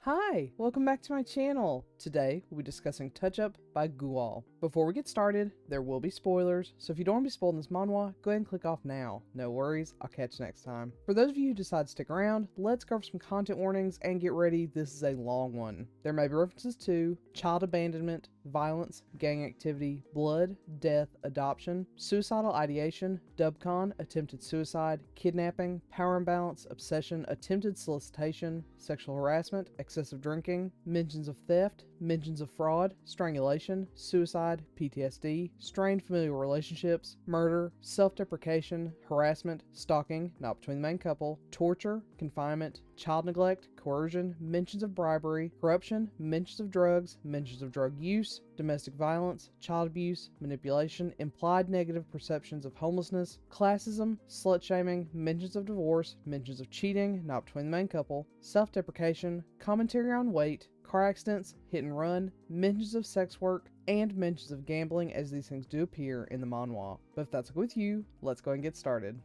Hi, welcome back to my channel. Today, we'll be discussing Touch Up by Guwol. Before we get started, there will be spoilers, so if you don't want to be spoiled in this manhwa, go ahead and click off now. No worries, I'll catch you next time. For those of you who decide to stick around, let's go over some content warnings and get ready, this is a long one. There may be references to child abandonment, violence, gang activity, blood, death, adoption, suicidal ideation, dubcon, attempted suicide, kidnapping, power imbalance, obsession, attempted solicitation, sexual harassment, excessive drinking, mentions of theft, mentions of fraud, strangulation, suicide, PTSD, strained familial relationships, murder, self-deprecation, harassment, stalking, not between the main couple, torture, confinement, child neglect, coercion, mentions of bribery, corruption, mentions of drugs, mentions of drug use, domestic violence, child abuse, manipulation, implied negative perceptions of homelessness, classism, slut-shaming, mentions of divorce, mentions of cheating, not between the main couple, self-deprecation, commentary on weight, car accidents, hit and run, mentions of sex work, and mentions of gambling, as these things do appear in the manhwa. But if that's okay with you, let's go and get started.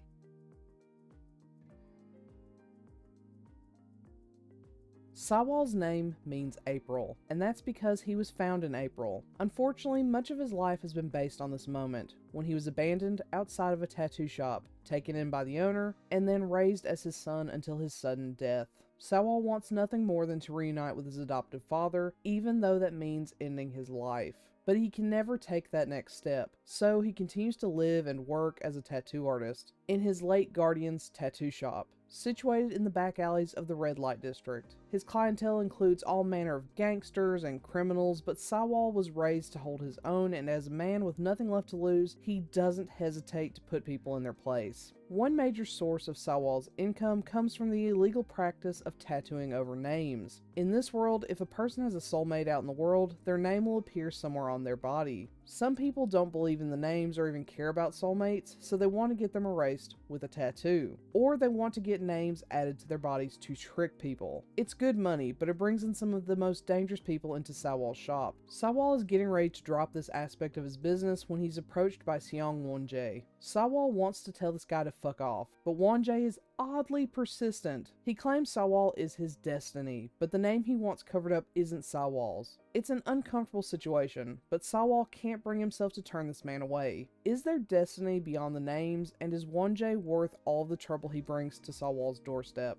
Sawol's name means April, and that's because he was found in April. Unfortunately, much of his life has been based on this moment, when he was abandoned outside of a tattoo shop, taken in by the owner, and then raised as his son until his sudden death. Sawol wants nothing more than to reunite with his adoptive father, even though that means ending his life. But he can never take that next step, so he continues to live and work as a tattoo artist in his late guardian's tattoo shop, situated in the back alleys of the red light district. His clientele includes all manner of gangsters and criminals, but Sawol was raised to hold his own, and as a man with nothing left to lose, he doesn't hesitate to put people in their place. One major source of Sawol's income comes from the illegal practice of tattooing over names. In this world, if a person has a soulmate out in the world, their name will appear somewhere on their body. Some people don't believe in the names or even care about soulmates, so they want to get them erased with a tattoo. Or they want to get names added to their bodies to trick people. It's good money, but it brings in some of the most dangerous people into Sawol's shop. Sawol is getting ready to drop this aspect of his business when he's approached by Seong Wonjae. Sawol wants to tell this guy to fuck off, but Wonjae is oddly persistent. He claims Sawol is his destiny, but the name he wants covered up isn't Sawol's. It's an uncomfortable situation, but Sawol can't bring himself to turn this man away. Is there destiny beyond the names, and is Wonjae worth all the trouble he brings to Sawol's doorstep?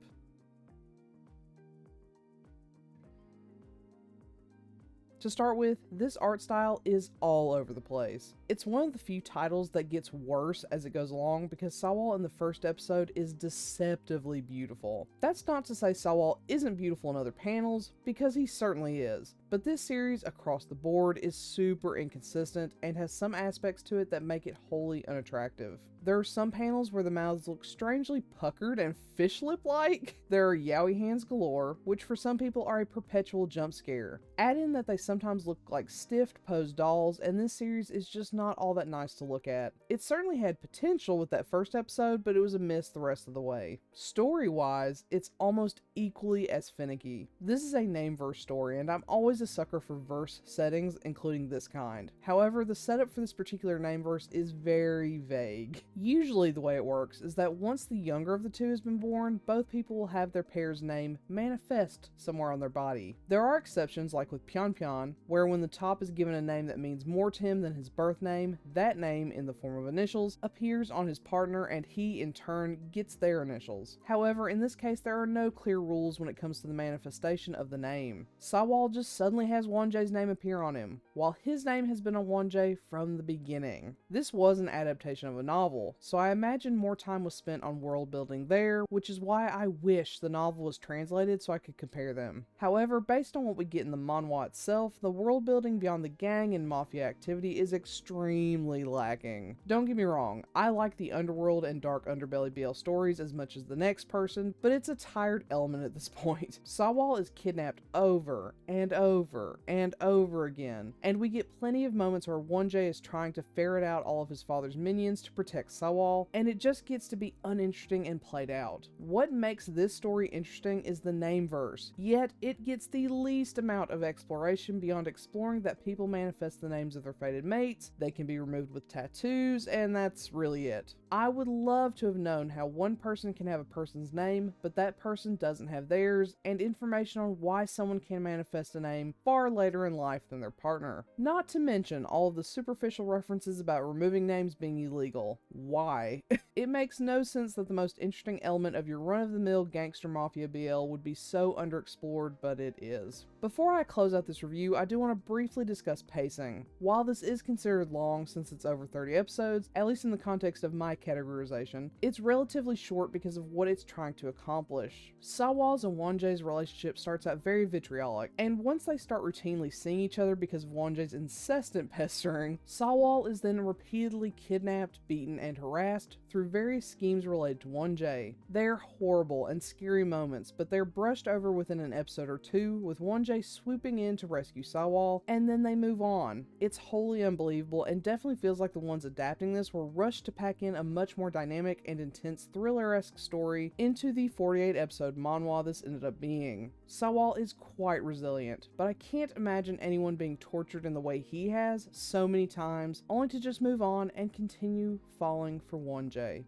To start with, this art style is all over the place. It's one of the few titles that gets worse as it goes along because Sawol in the first episode is deceptively beautiful. That's not to say Sawol isn't beautiful in other panels, because he certainly is. But this series across the board is super inconsistent and has some aspects to it that make it wholly unattractive. There are some panels where the mouths look strangely puckered and fish lip-like. There are yaoi hands galore, which for some people are a perpetual jump scare. Add in that they sometimes look like stiff posed dolls, and this series is just not all that nice to look at. It certainly had potential with that first episode, but it was a miss the rest of the way. Story-wise, it's almost equally as finicky. This is a name verse story, and I'm always a sucker for verse settings, including this kind. However, the setup for this particular name verse is very vague. Usually the way it works is that once the younger of the two has been born, both people will have their pair's name manifest somewhere on their body. There are exceptions, like with Pyeonpyeon, where when the top is given a name that means more to him than his birth name, that name, in the form of initials, appears on his partner and he, in turn, gets their initials. However, in this case, there are no clear rules when it comes to the manifestation of the name. Sawol just suddenly has Wonjae's name appear on him, while his name has been on Wonjae from the beginning. This was an adaptation of a novel, so I imagine more time was spent on world building there, which is why I wish the novel was translated so I could compare them. However, based on what we get in the manhwa itself, the world building beyond the gang and mafia activity is extremely lacking. Don't get me wrong, I like the underworld and dark underbelly BL stories as much as the next person, but it's a tired element at this point. Sawol is kidnapped over and over over and over again, and we get plenty of moments where Wonjae is trying to ferret out all of his father's minions to protect Sawol, and it just gets to be uninteresting and played out. What makes this story interesting is the name verse, yet it gets the least amount of exploration beyond exploring that people manifest the names of their fated mates, they can be removed with tattoos, and that's really it. I would love to have known how one person can have a person's name, but that person doesn't have theirs, and information on why someone can manifest a name far later in life than their partner. Not to mention all of the superficial references about removing names being illegal. Why? It makes no sense that the most interesting element of your run-of-the-mill gangster mafia BL would be so underexplored, but it is. Before I close out this review, I do want to briefly discuss pacing. While this is considered long since it's over 30 episodes, at least in the context of my categorization, it's relatively short because of what it's trying to accomplish. Sawol's and Wonjae's relationship starts out very vitriolic, and once they start routinely seeing each other because of Wonjae's incessant pestering, Sawol is then repeatedly kidnapped, beaten, and harassed through various schemes related to Wonjae. They're horrible and scary moments, but they're brushed over within an episode or two, with Wonjae swooping in to rescue Sawol, and then they move on. It's wholly unbelievable, and definitely feels like the ones adapting this were rushed to pack in a much more dynamic and intense thriller-esque story into the 48 episode manhwa this ended up being. Sawol is quite resilient, but I can't imagine anyone being tortured in the way he has so many times, only to just move on and continue falling for Wonjae.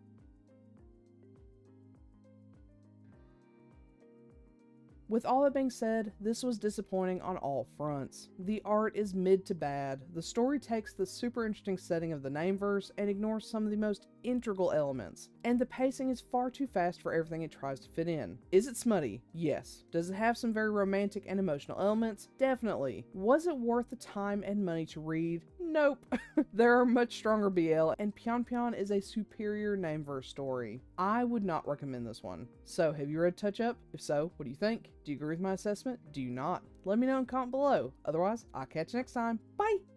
With all that being said, this was disappointing on all fronts. The art is mid to bad, the story takes the super interesting setting of the name verse and ignores some of the most integral elements, and the pacing is far too fast for everything it tries to fit in. Is it smutty? Yes. Does it have some very romantic and emotional elements? Definitely. Was it worth the time and money to read? Nope. There are much stronger BL, and Pyeon Pyeon is a superior name verse story. I would not recommend this one. So, have you read Touch Up? If so, what do you think? Do you agree with my assessment? Do you not? Let me know in comment below. Otherwise, I'll catch you next time. Bye!